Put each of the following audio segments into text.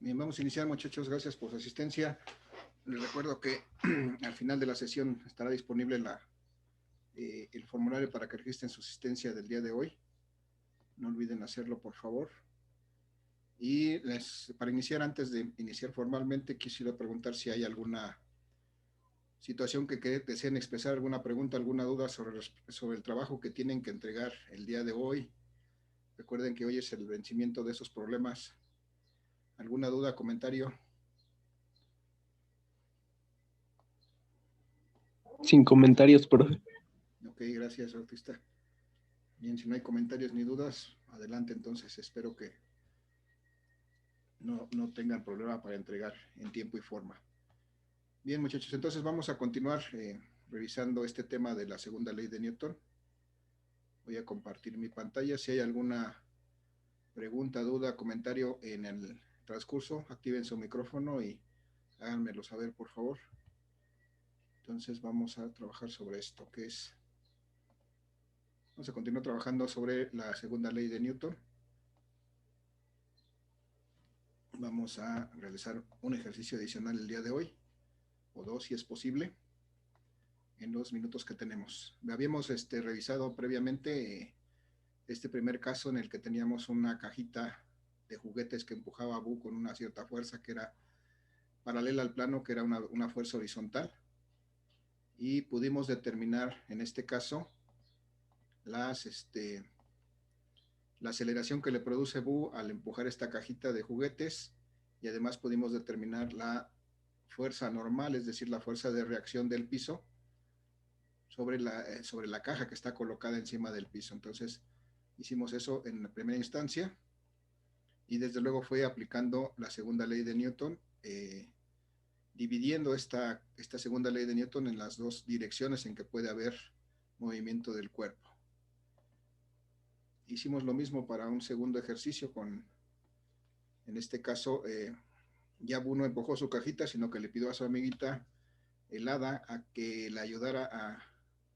Bien, vamos a iniciar, muchachos. Gracias por su asistencia. Les recuerdo que al final de la sesión estará disponible el formulario para que registren su asistencia del día de hoy. No olviden hacerlo, por favor. Y para iniciar, antes de iniciar formalmente, quisiera preguntar si hay alguna situación que deseen expresar, alguna pregunta, alguna duda sobre el trabajo que tienen que entregar el día de hoy. Recuerden que hoy es el vencimiento de esos problemas. ¿Alguna duda, comentario? Sin comentarios, profe. Ok, gracias, artista. Bien, si no hay comentarios ni dudas, adelante entonces. Espero que no tengan problema para entregar en tiempo y forma. Bien, muchachos, entonces vamos a continuar revisando este tema de la segunda ley de Newton. Voy a compartir mi pantalla. Si hay alguna pregunta, duda, comentario en el transcurso, activen su micrófono y háganmelo saber, por favor. Entonces vamos a trabajar sobre esto, que es... Vamos a continuar trabajando sobre la segunda ley de Newton. Vamos a realizar un ejercicio adicional el día de hoy, o dos si es posible, en los minutos que tenemos. Habíamos revisado previamente este primer caso en el que teníamos una cajita de juguetes que empujaba a Boo con una cierta fuerza que era paralela al plano, que era una fuerza horizontal, y pudimos determinar en este caso la aceleración que le produce Boo al empujar esta cajita de juguetes, y además pudimos determinar la fuerza normal, es decir, la fuerza de reacción del piso sobre la caja que está colocada encima del piso. Entonces, hicimos eso en la primera instancia y desde luego fue aplicando la segunda ley de Newton, dividiendo esta segunda ley de Newton en las dos direcciones en que puede haber movimiento del cuerpo. Hicimos lo mismo para un segundo ejercicio en este caso, ya Boo no empujó su cajita, sino que le pidió a su amiguita el hada a que le ayudara a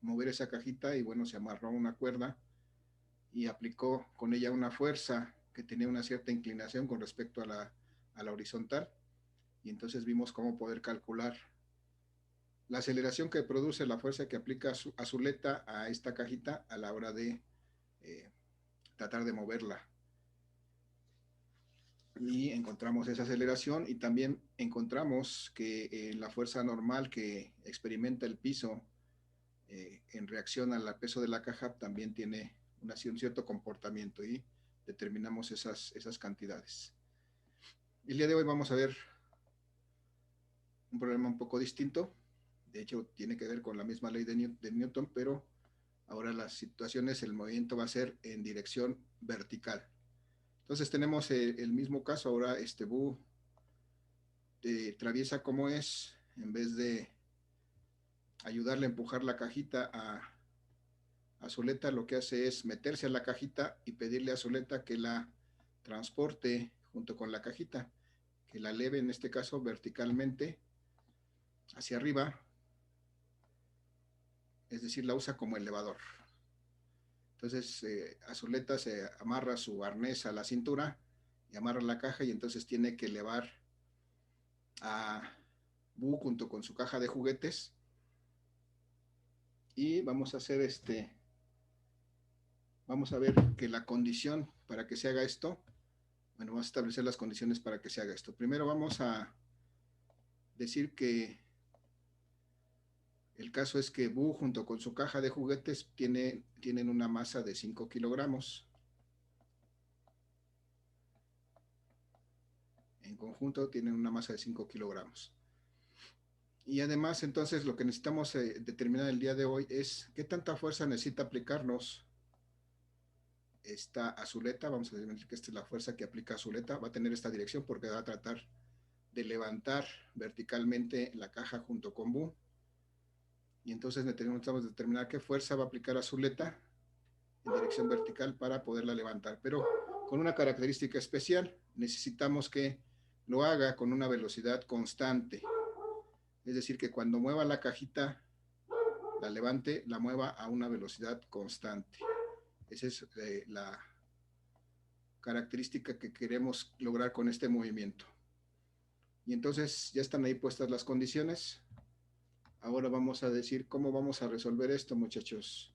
mover esa cajita y bueno, se amarró a una cuerda y aplicó con ella una fuerza que tenía una cierta inclinación con respecto a la horizontal, y entonces vimos cómo poder calcular la aceleración que produce la fuerza que aplica Azuleta a esta cajita a la hora de tratar de moverla. Y encontramos esa aceleración y también encontramos que la fuerza normal que experimenta el piso en reacción al peso de la caja también tiene un cierto comportamiento y determinamos esas cantidades. El día de hoy vamos a ver un problema un poco distinto. De hecho, tiene que ver con la misma ley de Newton, pero ahora las situaciones, el movimiento va a ser en dirección vertical. Entonces tenemos el mismo caso. Ahora Boo traviesa como es, en vez de ayudarle a empujar la cajita a Zuleta, lo que hace es meterse a la cajita y pedirle a Zuleta que la transporte junto con la cajita, que la eleve en este caso verticalmente hacia arriba, es decir, la usa como elevador. Entonces Azuleta se amarra su arnés a la cintura y amarra la caja y entonces tiene que elevar a Boo junto con su caja de juguetes. Y vamos a hacer vamos a ver que la condición para que se haga esto, bueno, vamos a establecer las condiciones para que se haga esto. Primero vamos a decir que el caso es que Boo junto con su caja de juguetes tienen una masa de 5 kilogramos. En conjunto tienen una masa de 5 kilogramos. Y además, entonces, lo que necesitamos determinar el día de hoy es qué tanta fuerza necesita aplicarnos esta Azuleta. Vamos a decir que esta es la fuerza que aplica Azuleta. Va a tener esta dirección porque va a tratar de levantar verticalmente la caja junto con Boo. Y entonces necesitamos determinar qué fuerza va a aplicar Azuleta en dirección vertical para poderla levantar. Pero con una característica especial, necesitamos que lo haga con una velocidad constante. Es decir, que cuando mueva la cajita, la levante, la mueva a una velocidad constante. Esa es la característica que queremos lograr con este movimiento. Y entonces ya están ahí puestas las condiciones. Ahora vamos a decir cómo vamos a resolver esto, muchachos.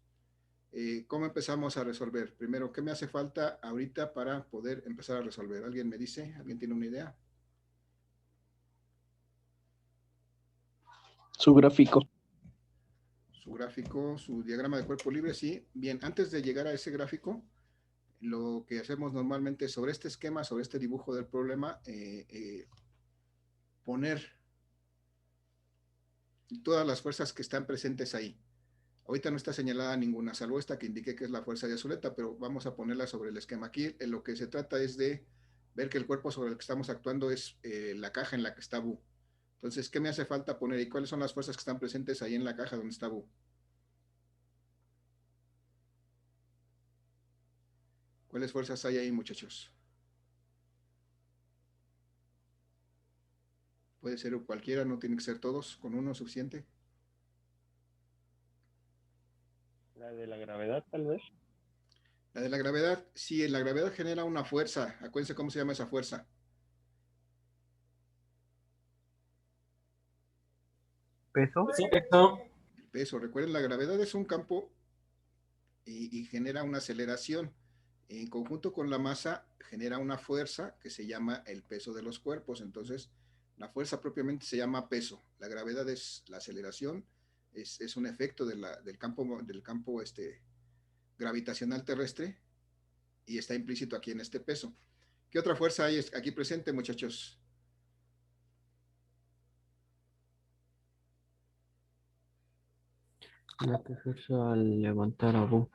¿Cómo empezamos a resolver? Primero, ¿qué me hace falta ahorita para poder empezar a resolver? ¿Alguien me dice? ¿Alguien tiene una idea? Su gráfico. Su gráfico, su diagrama de cuerpo libre, sí. Bien, antes de llegar a ese gráfico, lo que hacemos normalmente sobre este esquema, sobre este dibujo del problema, poner todas las fuerzas que están presentes ahí. Ahorita no está señalada ninguna, salvo esta que indique que es la fuerza de Azuleta, pero vamos a ponerla sobre el esquema. Aquí en lo que se trata es de ver que el cuerpo sobre el que estamos actuando es la caja en la que está Bu. Entonces, ¿qué me hace falta poner y cuáles son las fuerzas que están presentes ahí en la caja donde está Bu? ¿Cuáles fuerzas hay ahí, muchachos? Puede ser cualquiera, no tiene que ser todos, con uno es suficiente. La de la gravedad, tal vez. La de la gravedad, sí, la gravedad genera una fuerza. Acuérdense cómo se llama esa fuerza. ¿Peso? Perfecto. El peso. Recuerden, la gravedad es un campo y genera una aceleración. En conjunto con la masa genera una fuerza que se llama el peso de los cuerpos. Entonces, la fuerza propiamente se llama peso. La gravedad es la aceleración, es un efecto del campo gravitacional terrestre y está implícito aquí en este peso. ¿Qué otra fuerza hay aquí presente, muchachos? La que ejerce al levantar a Bu.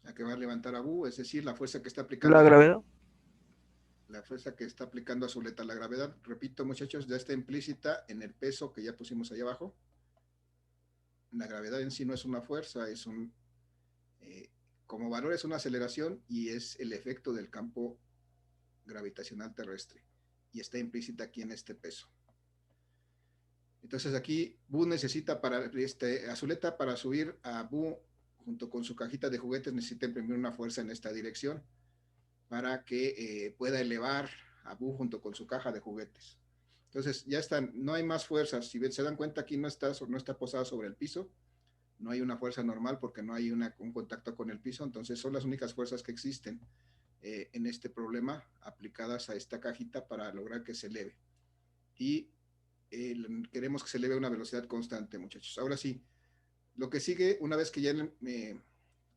La que va a levantar a Bu, es decir, la fuerza que está aplicando. La gravedad. La fuerza que está aplicando a Azuleta. La gravedad, repito, muchachos, ya está implícita en el peso que ya pusimos ahí abajo. La gravedad en sí no es una fuerza, es como valor es una aceleración y es el efecto del campo gravitacional terrestre y está implícita aquí en este peso. Entonces aquí Bu necesita Azuleta para subir a Bu junto con su cajita de juguetes necesita imprimir una fuerza en esta dirección para que pueda elevar a Bu junto con su caja de juguetes. Entonces ya están, no hay más fuerzas. Si se dan cuenta aquí no está posada sobre el piso, no hay una fuerza normal porque no hay un contacto con el piso, entonces son las únicas fuerzas que existen en este problema aplicadas a esta cajita para lograr que se eleve. Y queremos que se eleve a una velocidad constante, muchachos. Ahora sí, lo que sigue, una vez que ya he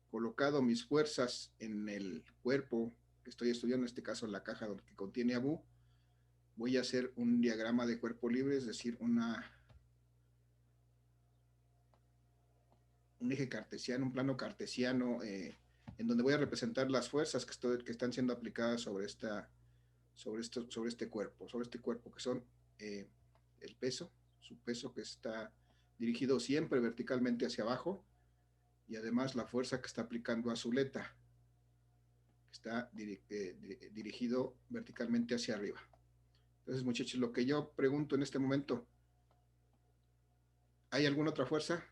colocado mis fuerzas en el cuerpo que estoy estudiando, en este caso en la caja que contiene a Bu, voy a hacer un diagrama de cuerpo libre, es decir, un eje cartesiano, un plano cartesiano, en donde voy a representar las fuerzas que están siendo aplicadas sobre este cuerpo, que son el peso, su peso que está dirigido siempre verticalmente hacia abajo, y además la fuerza que está aplicando Azuleta, que está dirigido verticalmente hacia arriba. Entonces, muchachos, lo que yo pregunto en este momento, ¿hay alguna otra fuerza?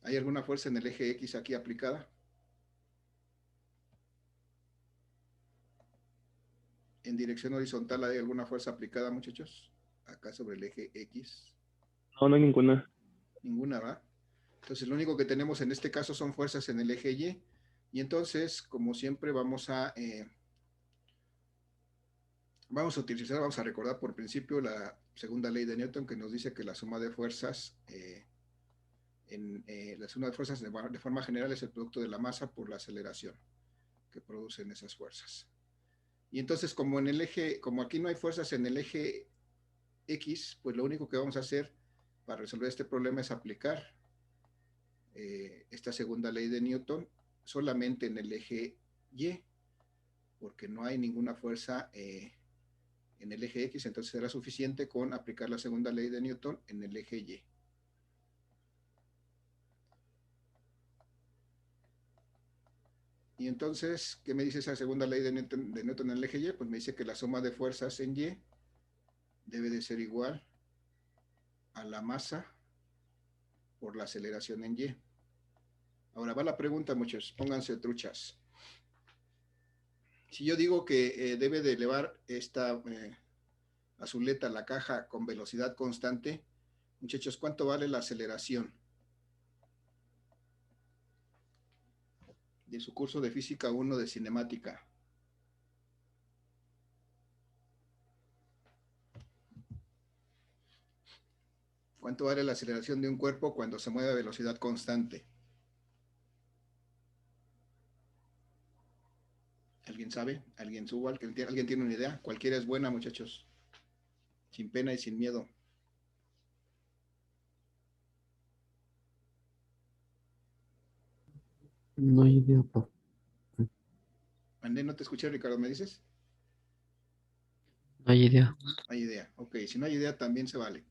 ¿Hay alguna fuerza en el eje X aquí aplicada? ¿En dirección horizontal hay alguna fuerza aplicada, muchachos? Acá sobre el eje X. No, no hay ninguna. Ninguna, ¿va? Entonces, lo único que tenemos en este caso son fuerzas en el eje Y. Y entonces, como siempre, vamos a recordar por principio la segunda ley de Newton que nos dice que la suma de fuerzas la suma de fuerzas de forma general es el producto de la masa por la aceleración que producen esas fuerzas. Y entonces, como aquí no hay fuerzas en el eje X, pues lo único que vamos a hacer para resolver este problema es aplicar esta segunda ley de Newton solamente en el eje Y, porque no hay ninguna fuerza en el eje X, entonces será suficiente con aplicar la segunda ley de Newton en el eje Y. Y entonces, ¿qué me dice esa segunda ley de Newton en el eje Y? Pues me dice que la suma de fuerzas en Y debe de ser igual a la masa por la aceleración en Y. Ahora va la pregunta, muchachos, pónganse truchas. Si yo digo que debe de elevar esta azuleta, la caja, con velocidad constante, muchachos, ¿cuánto vale la aceleración? De su curso de Física 1 de Cinemática. ¿Cuánto vale la aceleración de un cuerpo cuando se mueve a velocidad constante? ¿Alguien sabe? ¿Alguien suba? ¿Alguien tiene una idea? Cualquiera es buena, muchachos. Sin pena y sin miedo. No hay idea, profe. Andé, no te escuché, Ricardo, ¿me dices? No hay idea. No hay idea. Ok, si no hay idea también se vale.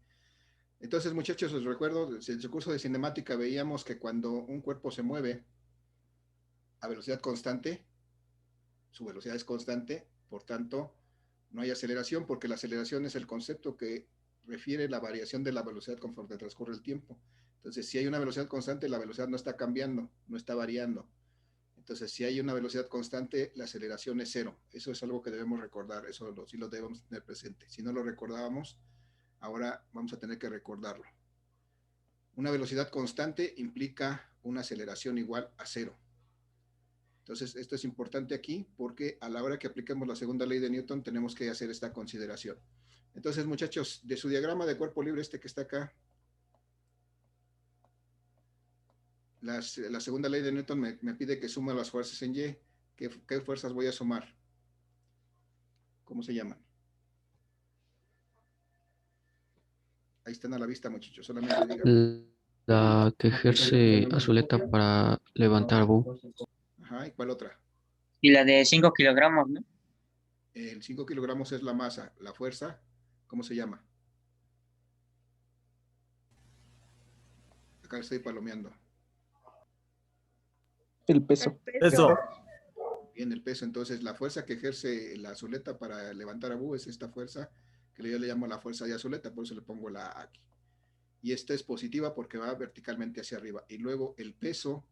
Entonces, muchachos, os recuerdo, en su curso de cinemática veíamos que cuando un cuerpo se mueve a velocidad constante, su velocidad es constante, por tanto, no hay aceleración, porque la aceleración es el concepto que refiere la variación de la velocidad conforme transcurre el tiempo. Entonces, si hay una velocidad constante, la velocidad no está cambiando, no está variando. Entonces, si hay una velocidad constante, la aceleración es cero. Eso es algo que debemos recordar, eso sí lo debemos tener presente. Si no lo recordábamos, ahora vamos a tener que recordarlo. Una velocidad constante implica una aceleración igual a cero. Entonces, esto es importante aquí porque a la hora que apliquemos la segunda ley de Newton tenemos que hacer esta consideración. Entonces, muchachos, de su diagrama de cuerpo libre, este que está acá, la segunda ley de Newton me pide que sume las fuerzas en Y. ¿Qué fuerzas voy a sumar? ¿Cómo se llaman? Ahí están a la vista, muchachos, solamente digan. La que ejerce Azuleta para levantar a Bu. Ajá, ¿y cuál otra? Y la de 5 kilogramos, ¿no? El 5 kilogramos es la masa. La fuerza, ¿cómo se llama? Acá estoy palomeando. El peso. Eso. Bien, el peso. Entonces, la fuerza que ejerce la azuleta para levantar a Bu es esta fuerza que yo le llamo la fuerza de azuleta, por eso le pongo la A aquí. Y esta es positiva porque va verticalmente hacia arriba. Y luego el peso,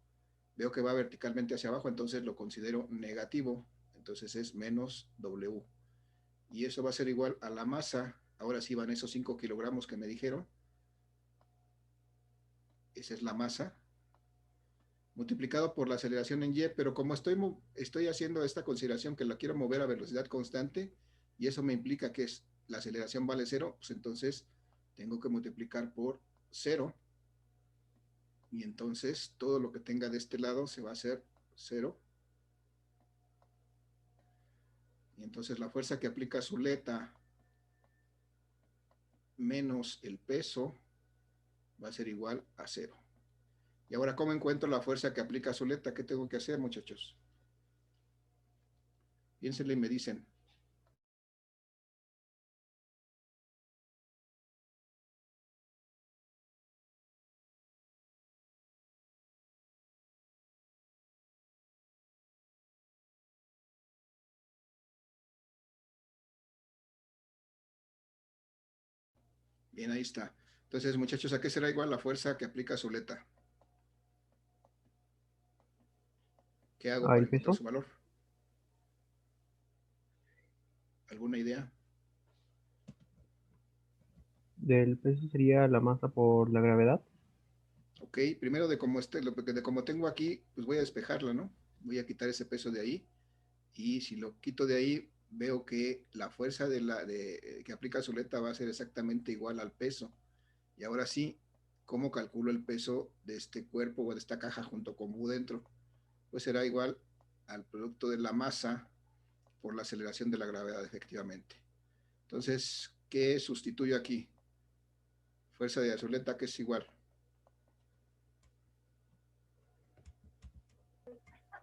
veo que va verticalmente hacia abajo, entonces lo considero negativo. Entonces es menos W. Y eso va a ser igual a la masa. Ahora sí van esos 5 kilogramos que me dijeron. Esa es la masa. Multiplicado por la aceleración en Y, pero como estoy haciendo esta consideración que la quiero mover a velocidad constante, y eso me implica que la aceleración vale cero, pues entonces tengo que multiplicar por cero, y entonces todo lo que tenga de este lado se va a hacer cero. Y entonces la fuerza que aplica Zuleta menos el peso va a ser igual a cero. Y ahora, ¿cómo encuentro la fuerza que aplica Zuleta? ¿Qué tengo que hacer, muchachos? Piénsenle y me dicen. Bien, ahí está. Entonces, muchachos, ¿a qué será igual la fuerza que aplica Zuleta? ¿Qué hago para ¿Al encontrar peso? su valor? ¿Alguna idea? Del peso sería la masa por la gravedad. Ok, primero de como tengo aquí, pues voy a despejarla, ¿no? Voy a quitar ese peso de ahí. Y si lo quito de ahí, veo que la fuerza que aplica Zuleta va a ser exactamente igual al peso. Y ahora sí, ¿cómo calculo el peso de este cuerpo o de esta caja junto con Bu dentro? Pues será igual al producto de la masa por la aceleración de la gravedad, efectivamente. Entonces, ¿qué sustituyo aquí? Fuerza de Zuleta, que es igual.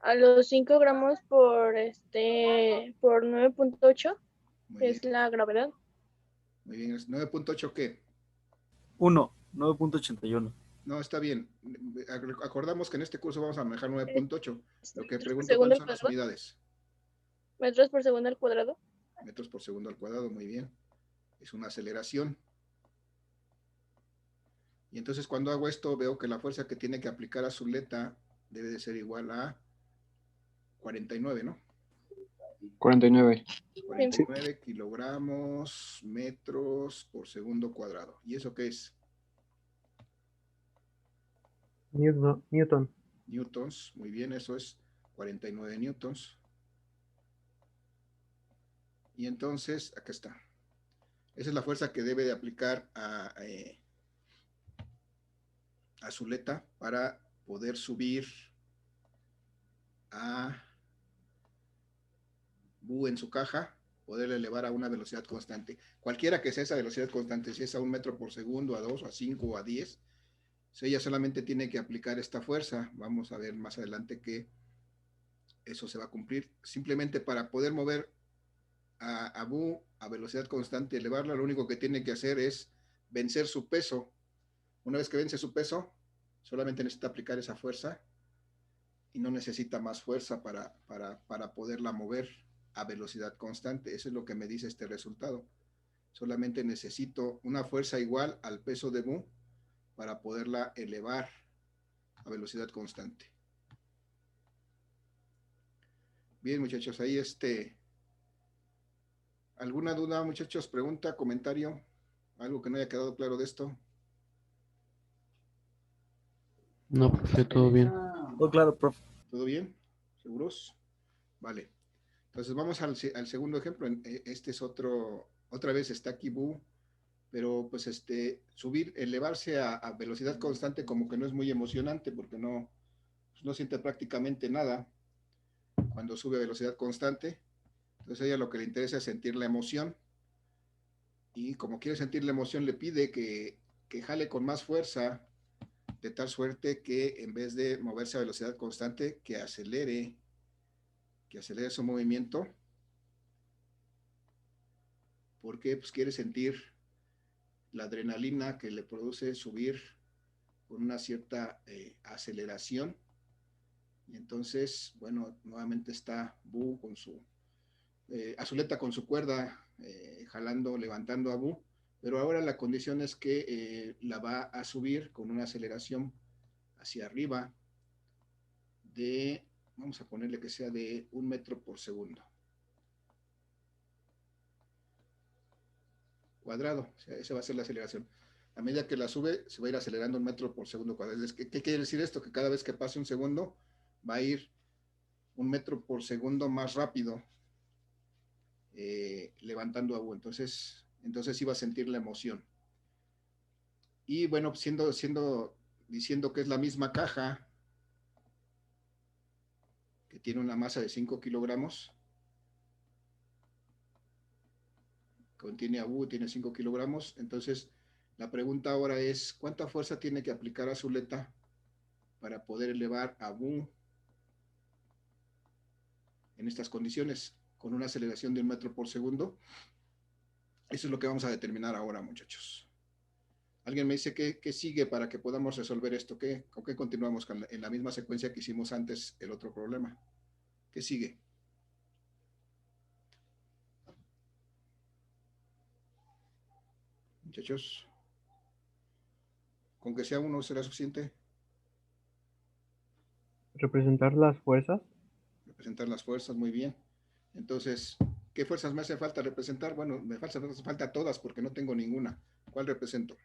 A los 5 gramos por 9.8, Muy que es bien, la gravedad. muy bien. ¿9.8 qué? 9.81. No, está bien. Acordamos que en este curso vamos a manejar 9.8. Lo que Metros por pregunto, segundo ¿cuáles al son las cuadrado. unidades? Metros por segundo al cuadrado. Metros por segundo al cuadrado, muy bien. Es una aceleración. Y entonces cuando hago esto, veo que la fuerza que tiene que aplicar a Zuleta debe de ser igual a 49, ¿no? 49. 49 kilogramos metros por segundo cuadrado. ¿Y eso qué es? Newton. Newtons. Muy bien, eso es 49 newtons. Y entonces, acá está. Esa es la fuerza que debe de aplicar a Zuleta para poder subir a Bu en su caja, poder elevar a una velocidad constante. Cualquiera que sea esa velocidad constante, si es a 1 metro por segundo, a 2, a 5 o a 10, ella solamente tiene que aplicar esta fuerza. Vamos a ver más adelante que eso se va a cumplir. Simplemente para poder mover a Bu a velocidad constante y elevarla, lo único que tiene que hacer es vencer su peso. Una vez que vence su peso, solamente necesita aplicar esa fuerza y no necesita más fuerza para poderla mover a velocidad constante. Eso es lo que me dice este resultado. Solamente necesito una fuerza igual al peso de Bu para poderla elevar a velocidad constante. Bien, muchachos, ahí ¿alguna duda, muchachos? ¿Pregunta, comentario? ¿Algo que no haya quedado claro de esto? No, profe, todo bien. Oh, claro, profe. ¿Todo bien? ¿Seguros? Vale. Entonces vamos al segundo ejemplo. Este es otra vez está aquí Bu, pero pues subir, elevarse a velocidad constante como que no es muy emocionante porque pues no siente prácticamente nada cuando sube a velocidad constante. Entonces a ella lo que le interesa es sentir la emoción, y como quiere sentir la emoción le pide que jale con más fuerza, de tal suerte que en vez de moverse a velocidad constante, que acelere su movimiento, porque pues quiere sentir la adrenalina que le produce subir con una cierta aceleración. Y entonces, bueno, nuevamente está Bu con su Zuleta con su cuerda, jalando, levantando a Bu, pero ahora la condición es que la va a subir con una aceleración hacia arriba de, vamos a ponerle que sea de 1 metro por segundo cuadrado. O sea, esa va a ser la aceleración. A medida que la sube, se va a ir acelerando 1 metro por segundo cuadrado. ¿Qué quiere decir esto? Que cada vez que pase un segundo, va a ir 1 metro por segundo más rápido, levantando a Bu. Entonces sí va a sentir la emoción. Y bueno, diciendo que es la misma caja, que tiene una masa de 5 kilogramos, contiene a Bu, tiene 5 kilogramos, entonces la pregunta ahora es, ¿cuánta fuerza tiene que aplicar Zuleta para poder elevar a Bu en estas condiciones, con una aceleración de 1 metro por segundo? Eso es lo que vamos a determinar ahora, muchachos. Alguien me dice qué sigue para que podamos resolver esto. ¿Con qué continuamos? En la misma secuencia que hicimos antes el otro problema. ¿Qué sigue? Muchachos, ¿con que sea uno será suficiente? Representar las fuerzas. Representar las fuerzas, muy bien. Entonces, ¿qué fuerzas me hace falta representar? Bueno, me hace falta todas porque no tengo ninguna. ¿Cuál represento?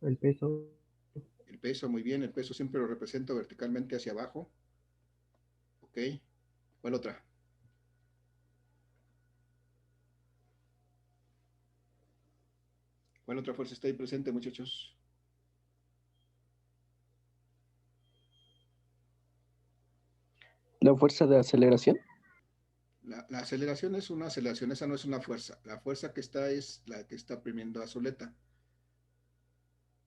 El peso. El peso, muy bien. El peso siempre lo represento verticalmente hacia abajo. Ok. ¿Cuál otra? ¿Cuál otra fuerza está ahí presente, muchachos? La fuerza de aceleración. La aceleración es una aceleración, esa no es una fuerza. La fuerza que está es la que está oprimiendo a Zuleta.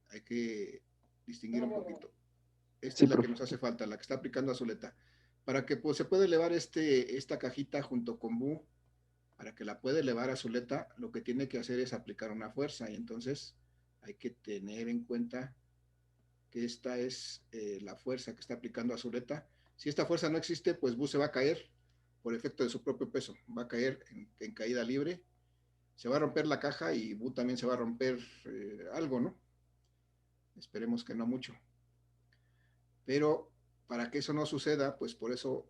Hay que distinguir un poquito. Esta Sí, es la que profe. nos hace falta, la que está aplicando a Zuleta. Para que pues, se pueda elevar esta cajita junto con Bu, para que la pueda elevar a Zuleta, lo que tiene que hacer es aplicar una fuerza. Y entonces hay que tener en cuenta que esta es la fuerza que está aplicando a Zuleta. Si esta fuerza no existe, pues Bu se va a caer por efecto de su propio peso. Va a caer en caída libre. Se va a romper la caja y Bu también se va a romper algo, ¿no? Esperemos que no mucho. Pero para que eso no suceda, pues por eso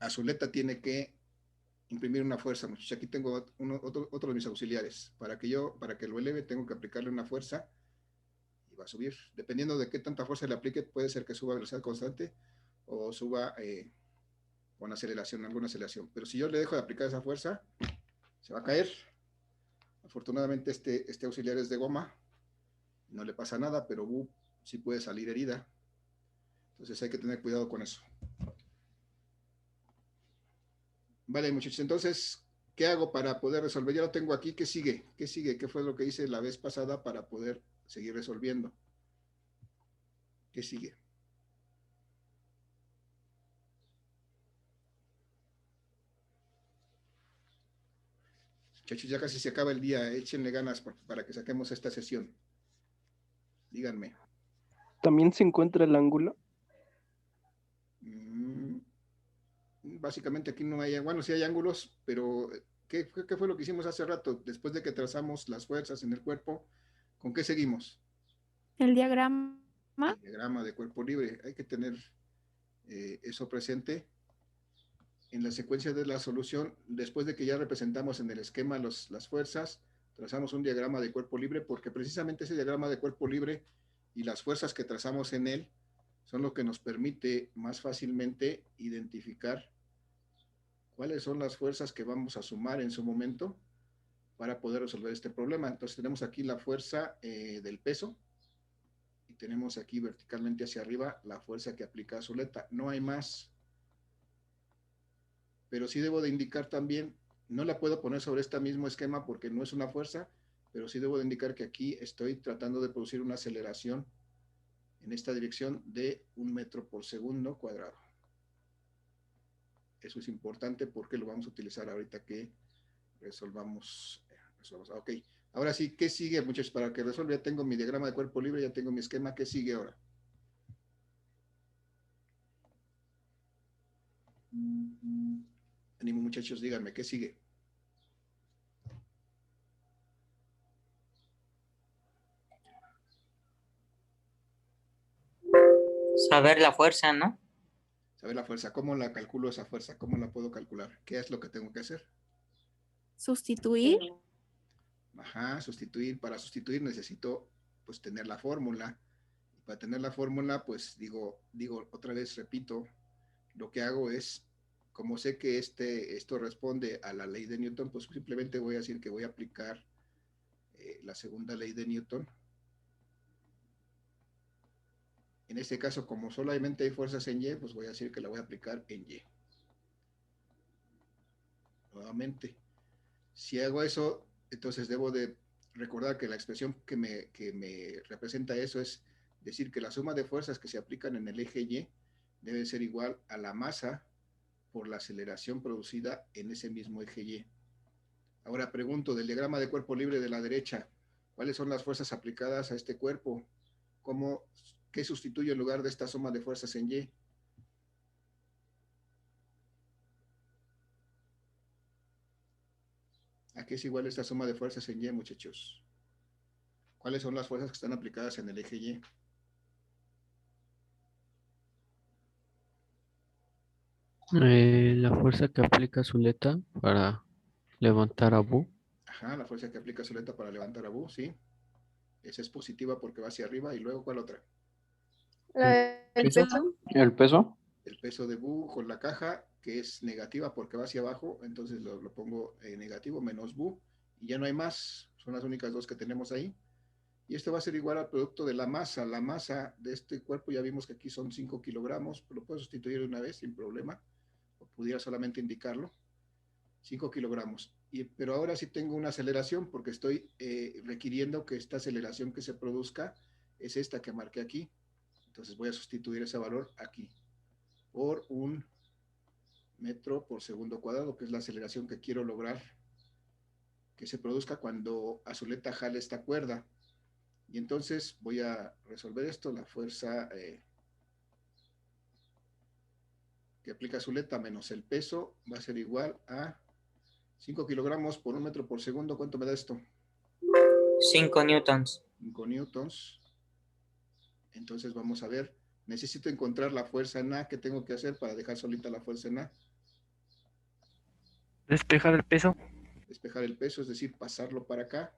Azuleta tiene que imprimir una fuerza, muchachos. Aquí tengo otro de mis auxiliares. Para que lo eleve, tengo que aplicarle una fuerza y va a subir. Dependiendo de qué tanta fuerza le aplique, puede ser que suba a velocidad constante o suba con aceleración, alguna aceleración. Pero si yo le dejo de aplicar esa fuerza, se va a caer. Afortunadamente este auxiliar es de goma, no le pasa nada, pero sí puede salir herida. Entonces hay que tener cuidado con eso. Vale, muchachos, entonces, ¿qué hago para poder resolver? Ya lo tengo aquí, ¿qué sigue? ¿Qué sigue? ¿Qué fue lo que hice la vez pasada para poder seguir resolviendo? ¿Qué sigue? Muchachos, ya casi se acaba el día, échenle ganas para que saquemos esta sesión. Díganme. ¿También se encuentra el ángulo? Básicamente aquí no hay, bueno, sí hay ángulos, pero ¿qué fue lo que hicimos hace rato? Después de que trazamos las fuerzas en el cuerpo, ¿con qué seguimos? El diagrama. El diagrama de cuerpo libre. Hay que tener eso presente en la secuencia de la solución. Después de que ya representamos en el esquema las fuerzas, trazamos un diagrama de cuerpo libre, porque precisamente ese diagrama de cuerpo libre y las fuerzas que trazamos en él son lo que nos permite más fácilmente identificar cuáles son las fuerzas que vamos a sumar en su momento para poder resolver este problema. Entonces tenemos aquí la fuerza del peso y tenemos aquí verticalmente hacia arriba la fuerza que aplica Azuleta. No hay más. Pero sí debo de indicar también, no la puedo poner sobre este mismo esquema porque no es una fuerza, pero sí debo de indicar que aquí estoy tratando de producir una aceleración en esta dirección de 1 metro por segundo cuadrado. Eso es importante porque lo vamos a utilizar ahorita que resolvamos. Ok, ahora sí, ¿qué sigue, muchachos? Para que resuelva, ya tengo mi diagrama de cuerpo libre, ya tengo mi esquema. ¿Qué sigue ahora? Ánimo, muchachos, díganme, ¿qué sigue? Saber la fuerza, ¿no? Saber la fuerza. ¿Cómo la calculo esa fuerza? ¿Cómo la puedo calcular? ¿Qué es lo que tengo que hacer? Sustituir. Ajá, sustituir. Para sustituir necesito pues tener la fórmula. Y para tener la fórmula, pues digo otra vez, repito, lo que hago es, como sé que esto responde a la ley de Newton, pues simplemente voy a decir que voy a aplicar la segunda ley de Newton. En este caso, como solamente hay fuerzas en Y, pues voy a decir que la voy a aplicar en Y. Nuevamente, si hago eso, entonces debo de recordar que la expresión que me representa eso es decir que la suma de fuerzas que se aplican en el eje Y debe ser igual a la masa por la aceleración producida en ese mismo eje Y. Ahora pregunto, del diagrama de cuerpo libre de la derecha, ¿cuáles son las fuerzas aplicadas a este cuerpo? ¿Qué sustituye en lugar de esta suma de fuerzas en Y? ¿A qué es igual esta suma de fuerzas en Y, muchachos? ¿Cuáles son las fuerzas que están aplicadas en el eje Y? La fuerza que aplica Zuleta para levantar a Bu. Ajá, la fuerza que aplica Zuleta para levantar a Bu, sí. Esa es positiva porque va hacia arriba. ¿Y luego cuál otra? El peso. ¿El peso? El peso de Bu con la caja, que es negativa porque va hacia abajo, entonces lo pongo negativo, menos Bu, y ya no hay más. Son las únicas dos que tenemos ahí. Y esto va a ser igual al producto de la masa. La masa de este cuerpo, ya vimos que aquí son 5 kilogramos, lo puedo sustituir de una vez sin problema, o pudiera solamente indicarlo. 5 kilogramos. Pero ahora sí tengo una aceleración porque estoy requiriendo que esta aceleración que se produzca es esta que marqué aquí. Entonces voy a sustituir ese valor aquí por 1 metro por segundo cuadrado, que es la aceleración que quiero lograr que se produzca cuando Azuleta jale esta cuerda. Y entonces voy a resolver esto. La fuerza que aplica Azuleta menos el peso va a ser igual a 5 kilogramos por 1 metro por segundo. ¿Cuánto me da esto? 5 newtons. 5 newtons. Entonces vamos a ver Necesito encontrar la fuerza en A. ¿Qué tengo que hacer para dejar solita la fuerza en A? Despejar el peso. Despejar el peso, es decir, pasarlo para acá.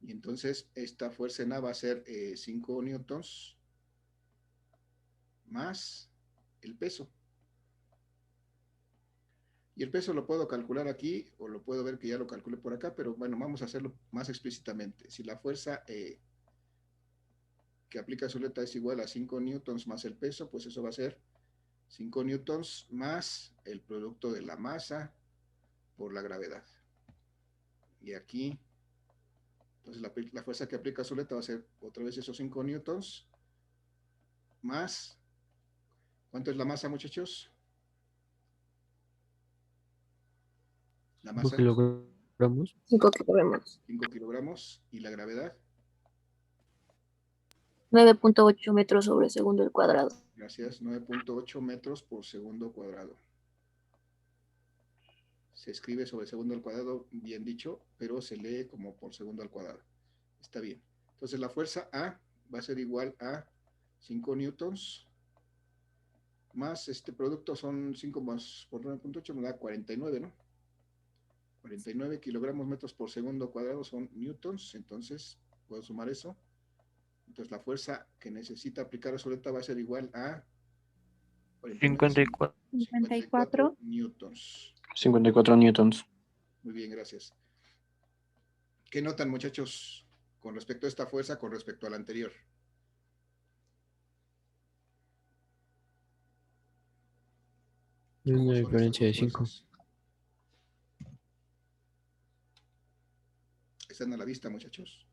Y entonces esta fuerza en A va a ser 5 newtons más el peso. Y el peso lo puedo calcular aquí o lo puedo ver que ya lo calculé por acá, pero bueno, vamos a hacerlo más explícitamente. Si la fuerza que aplica Zuleta es igual a 5 newtons más el peso, pues eso va a ser 5 newtons más el producto de la masa por la gravedad. Y aquí, entonces la fuerza que aplica Zuleta va a ser otra vez esos 5 newtons más, ¿cuánto es la masa, muchachos? La 5 masa, kilogramos. 5 kilogramos. 5 kilogramos, y la gravedad, 9.8 metros sobre segundo al cuadrado. gracias, 9.8 metros por segundo cuadrado. Se escribe sobre segundo al cuadrado, bien dicho, pero se lee como por segundo al cuadrado. Está bien. Entonces la fuerza A va a ser igual a 5 newtons más este producto son 5 más por 9.8 me da 49, ¿no? 49 kilogramos metros por segundo cuadrado son newtons, entonces puedo sumar eso. Entonces la fuerza que necesita aplicar la Zuleta va a ser igual a 54. 54. newtons. 54 newtons. Muy bien, gracias. ¿Qué notan, muchachos, con respecto a esta fuerza, con respecto a la anterior? ¿Cómo Una son estas diferencia de dos 5. fuerzas? Están a la vista, muchachos.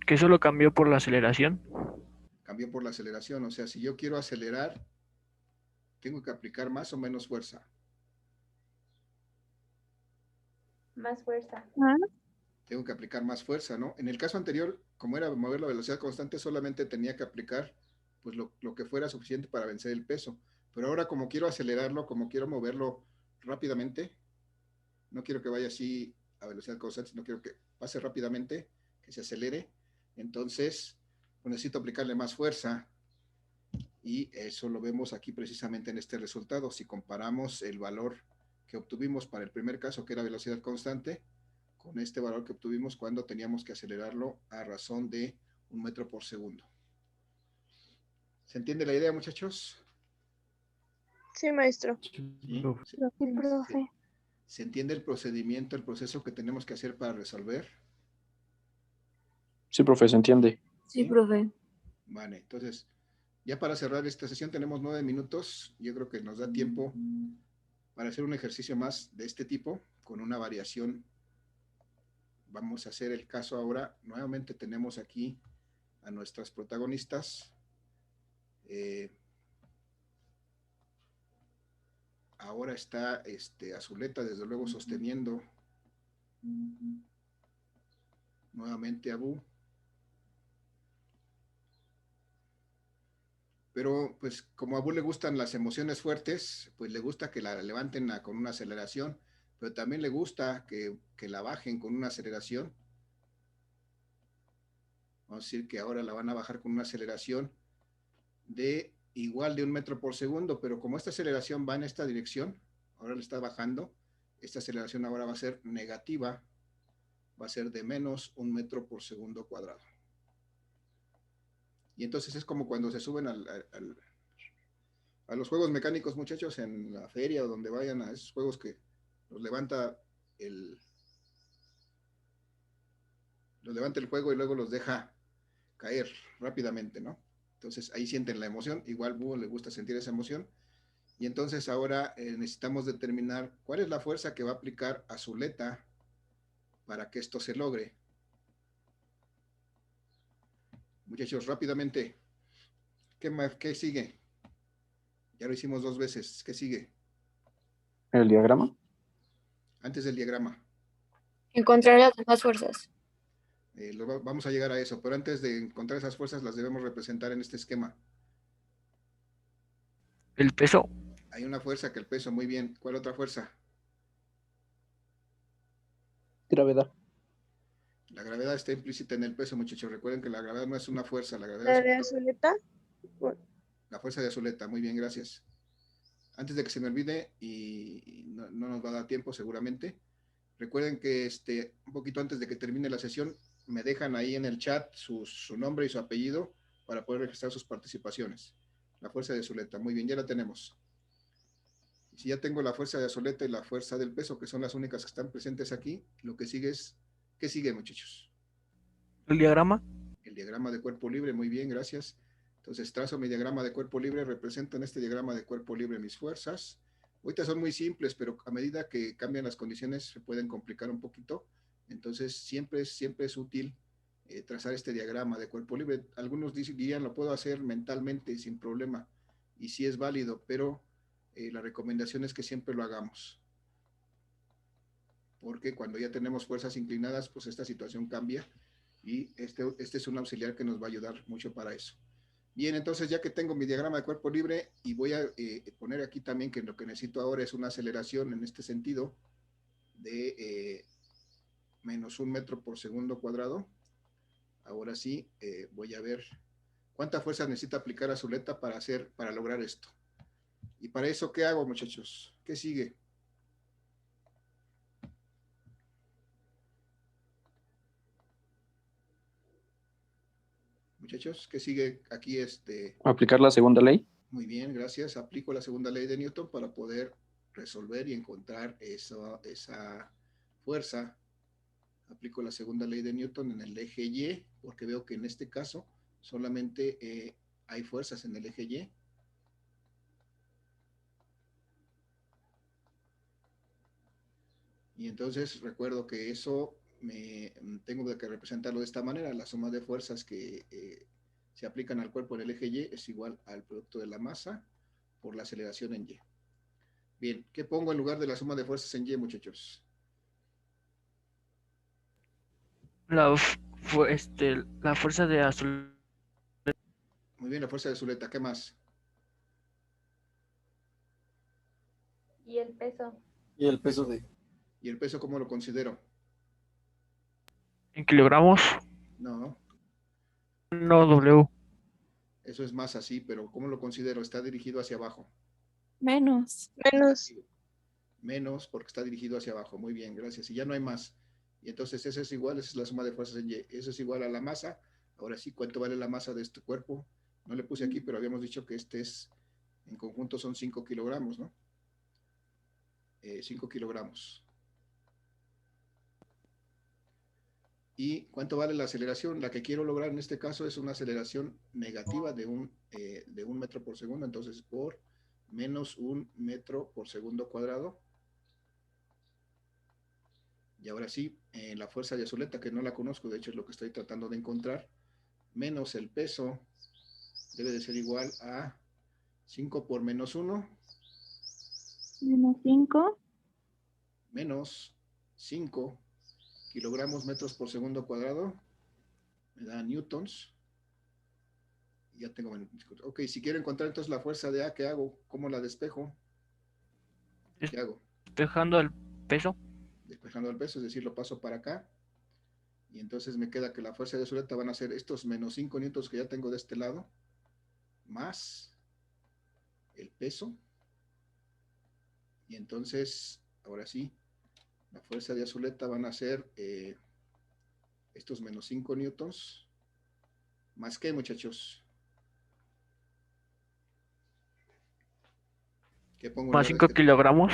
Que eso lo cambió por la aceleración. Cambió por la aceleración, o sea, si yo quiero acelerar, tengo que aplicar más o menos fuerza. Más fuerza. Tengo que aplicar más fuerza, ¿no? En el caso anterior, como era mover la velocidad constante, solamente tenía que aplicar pues lo que fuera suficiente para vencer el peso. Pero ahora como quiero acelerarlo, como quiero moverlo rápidamente, no quiero que vaya así a velocidad constante, sino quiero que pase rápidamente, que se acelere. Entonces, pues necesito aplicarle más fuerza. Y eso lo vemos aquí precisamente en este resultado. Si comparamos el valor que obtuvimos para el primer caso, que era velocidad constante, con este valor que obtuvimos cuando teníamos que acelerarlo a razón de 1 metro por segundo. ¿Se entiende la idea, muchachos? Sí, maestro. ¿Sí? Profe. ¿Se entiende el procedimiento, el proceso que tenemos que hacer para resolver? Sí, profe, se entiende. Sí, profe. Vale, entonces, ya para cerrar esta sesión tenemos 9 minutos. Yo creo que nos da tiempo para hacer un ejercicio más de este tipo, con una variación. Vamos a hacer el caso ahora. Nuevamente tenemos aquí a nuestras protagonistas. Ahora está Azuleta, desde luego, sosteniendo nuevamente a Bu. Pero pues como a Bu le gustan las emociones fuertes, pues le gusta que la levanten con una aceleración, pero también le gusta que la bajen con una aceleración. Vamos a decir que ahora la van a bajar con una aceleración de igual de 1 metro por segundo, pero como esta aceleración va en esta dirección, ahora le está bajando, esta aceleración ahora va a ser negativa, va a ser de menos 1 metro por segundo cuadrado. Y entonces es como cuando se suben a los juegos mecánicos, muchachos, en la feria o donde vayan a esos juegos que los levanta el juego y luego los deja caer rápidamente, ¿no? Entonces ahí sienten la emoción, igual Búho le gusta sentir esa emoción. Y entonces ahora necesitamos determinar cuál es la fuerza que va a aplicar Azuleta para que esto se logre. Muchachos, rápidamente, ¿qué sigue? Ya lo hicimos 2 veces, ¿qué sigue? ¿El diagrama? Antes del diagrama. Encontrar las demás fuerzas. Vamos a llegar a eso, pero antes de encontrar esas fuerzas las debemos representar en este esquema. El peso. Hay una fuerza que el peso, muy bien. ¿Cuál otra fuerza? Gravedad. La gravedad está implícita en el peso, muchachos. Recuerden que la gravedad no es una fuerza, la gravedad La es de Azuleta. la fuerza de Azuleta. Muy bien, gracias. Antes de que se me olvide, y no nos va a dar tiempo seguramente, recuerden que un poquito antes de que termine la sesión, me dejan ahí en el chat su nombre y su apellido para poder registrar sus participaciones. La fuerza de Azuleta. Muy bien, ya la tenemos. Si ya tengo la fuerza de Azuleta y la fuerza del peso, que son las únicas que están presentes aquí, lo que sigue es, ¿qué sigue, muchachos? ¿El diagrama? El diagrama de cuerpo libre, muy bien, gracias. Entonces trazo mi diagrama de cuerpo libre, represento en este diagrama de cuerpo libre mis fuerzas. Ahorita son muy simples, pero a medida que cambian las condiciones se pueden complicar un poquito. Entonces siempre es útil trazar este diagrama de cuerpo libre. Algunos dirían, lo puedo hacer mentalmente sin problema, y sí es válido, pero la recomendación es que siempre lo hagamos. Porque cuando ya tenemos fuerzas inclinadas, pues esta situación cambia, y este es un auxiliar que nos va a ayudar mucho para eso. Bien, entonces ya que tengo mi diagrama de cuerpo libre, y voy a poner aquí también que lo que necesito ahora es una aceleración en este sentido de menos 1 metro por segundo cuadrado. Ahora sí, voy a ver cuánta fuerza necesita aplicar Azuleta para lograr esto. Y para eso, ¿qué hago, muchachos? ¿Qué sigue? Muchachos, ¿qué sigue aquí? Aplicar la segunda ley. Muy bien, gracias. Aplico la segunda ley de Newton para poder resolver y encontrar esa fuerza. Aplico la segunda ley de Newton en el eje Y, porque veo que en este caso solamente hay fuerzas en el eje Y. Y entonces recuerdo que eso tengo que representarlo de esta manera. La suma de fuerzas que se aplican al cuerpo en el eje Y es igual al producto de la masa por la aceleración en Y. Bien, ¿qué pongo en lugar de la suma de fuerzas en Y, muchachos? La fuerza de Azuleta. Muy bien, la fuerza de Azuleta. ¿Qué más? Y el peso. Y el peso de... ¿Y el peso cómo lo considero? ¿En kilogramos? No, No, W. eso es más así, pero ¿cómo lo considero? Está dirigido hacia abajo. Menos. Menos. Menos porque está dirigido hacia abajo. Muy bien, gracias. Y ya no hay más. Y entonces eso es igual, esa es la suma de fuerzas en Y. Eso es igual a la masa. Ahora sí, ¿cuánto vale la masa de este cuerpo? No le puse aquí, pero habíamos dicho que en conjunto son 5 kilogramos, ¿no? 5 kilogramos. ¿Y cuánto vale la aceleración? La que quiero lograr en este caso es una aceleración negativa de 1 metro por segundo, entonces por menos 1 metro por segundo cuadrado. Y ahora sí, la fuerza de Azuleta, que no la conozco, de hecho es lo que estoy tratando de encontrar, menos el peso, debe de ser igual a 5 por menos 1. Menos 5. Menos 5 kilogramos metros por segundo cuadrado, me da newtons. Ya tengo, ok, si quiero encontrar entonces la fuerza de A, ¿qué hago? ¿Cómo la despejo? ¿Qué hago? Despejando el peso. Despejando el peso, es decir, lo paso para acá, y entonces me queda que la fuerza de Azuleta van a ser estos menos 5 newtons que ya tengo de este lado, más el peso, y entonces, ahora sí, la fuerza de Azuleta van a ser estos menos 5 newtons, más que, muchachos, ¿qué pongo en Más lugar de 5 kilogramos.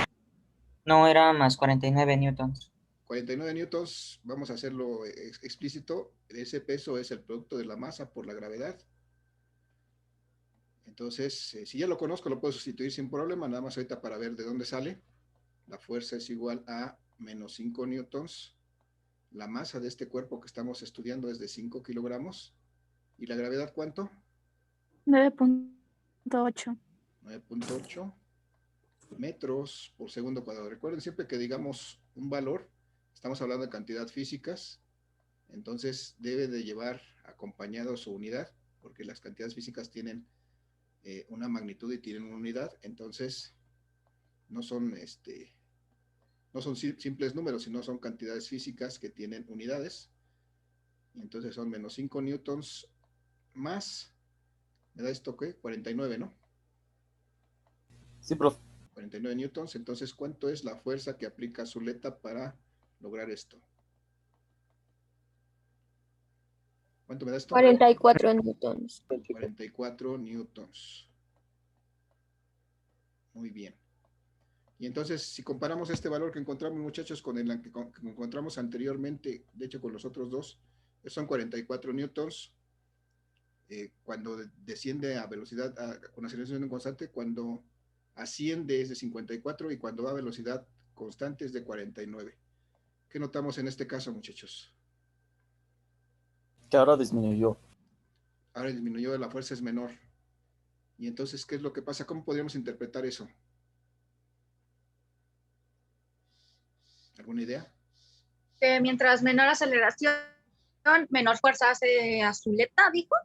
No, era más 49 newtons. 49 newtons, vamos a hacerlo explícito, ese peso es el producto de la masa por la gravedad. Entonces, si ya lo conozco, lo puedo sustituir sin problema, nada más ahorita para ver de dónde sale. La fuerza es igual a menos 5 newtons. La masa de este cuerpo que estamos estudiando es de 5 kilogramos. ¿Y la gravedad cuánto? 9.8. 9.8 metros por segundo cuadrado. Recuerden siempre que digamos un valor, estamos hablando de cantidad físicas, entonces debe de llevar acompañado su unidad, porque las cantidades físicas tienen una magnitud y tienen una unidad, entonces no son simples números, sino son cantidades físicas que tienen unidades. Y entonces son menos 5 newtons más, ¿me da esto qué? 49, ¿no? Sí, profe. 49 newtons. Entonces, ¿cuánto es la fuerza que aplica Zuleta para lograr esto? ¿Cuánto me da esto? 44 newtons. 44 newtons. Muy bien. Y entonces, si comparamos este valor que encontramos, muchachos, con el que encontramos anteriormente, de hecho con los otros dos, son 44 newtons, cuando desciende a velocidad, con aceleración constante, cuando asciende es de 54 y cuando va a velocidad constante es de 49. ¿Qué notamos en este caso, muchachos? Que ahora disminuyó. Ahora disminuyó, la fuerza es menor. Y entonces, ¿qué es lo que pasa? ¿Cómo podríamos interpretar eso? ¿Alguna idea? Que mientras menor aceleración, menor fuerza hace a Zuleta, dijo.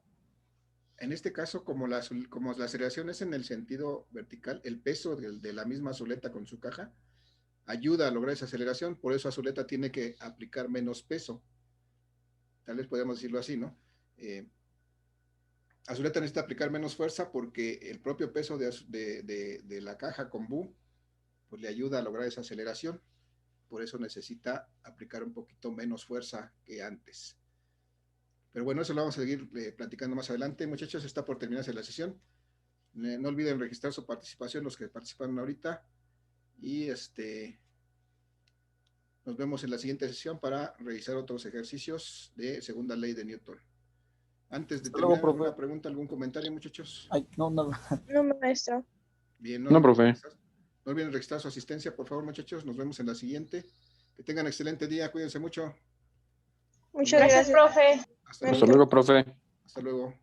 En este caso, como la aceleración es en el sentido vertical, el peso de la misma Zuleta con su caja ayuda a lograr esa aceleración, por eso a Zuleta tiene que aplicar menos peso. Tal vez podemos decirlo así, ¿no? A Zuleta necesita aplicar menos fuerza porque el propio peso de la caja con Bu pues le ayuda a lograr esa aceleración. Por eso necesita aplicar un poquito menos fuerza que antes. Pero bueno, eso lo vamos a seguir platicando más adelante. Muchachos, está por terminarse la sesión. No olviden registrar su participación, los que participaron ahorita. Y nos vemos en la siguiente sesión para revisar otros ejercicios de segunda ley de Newton. Antes de terminar, ¿alguna pregunta, algún comentario, muchachos? Ay, no, nada. No, maestro. Bien, No, profe. No olviden registrar su asistencia, por favor, muchachos. Nos vemos en la siguiente. Que tengan excelente día. Cuídense mucho. Muchas gracias, profe. Hasta Hasta luego, profe. Hasta luego.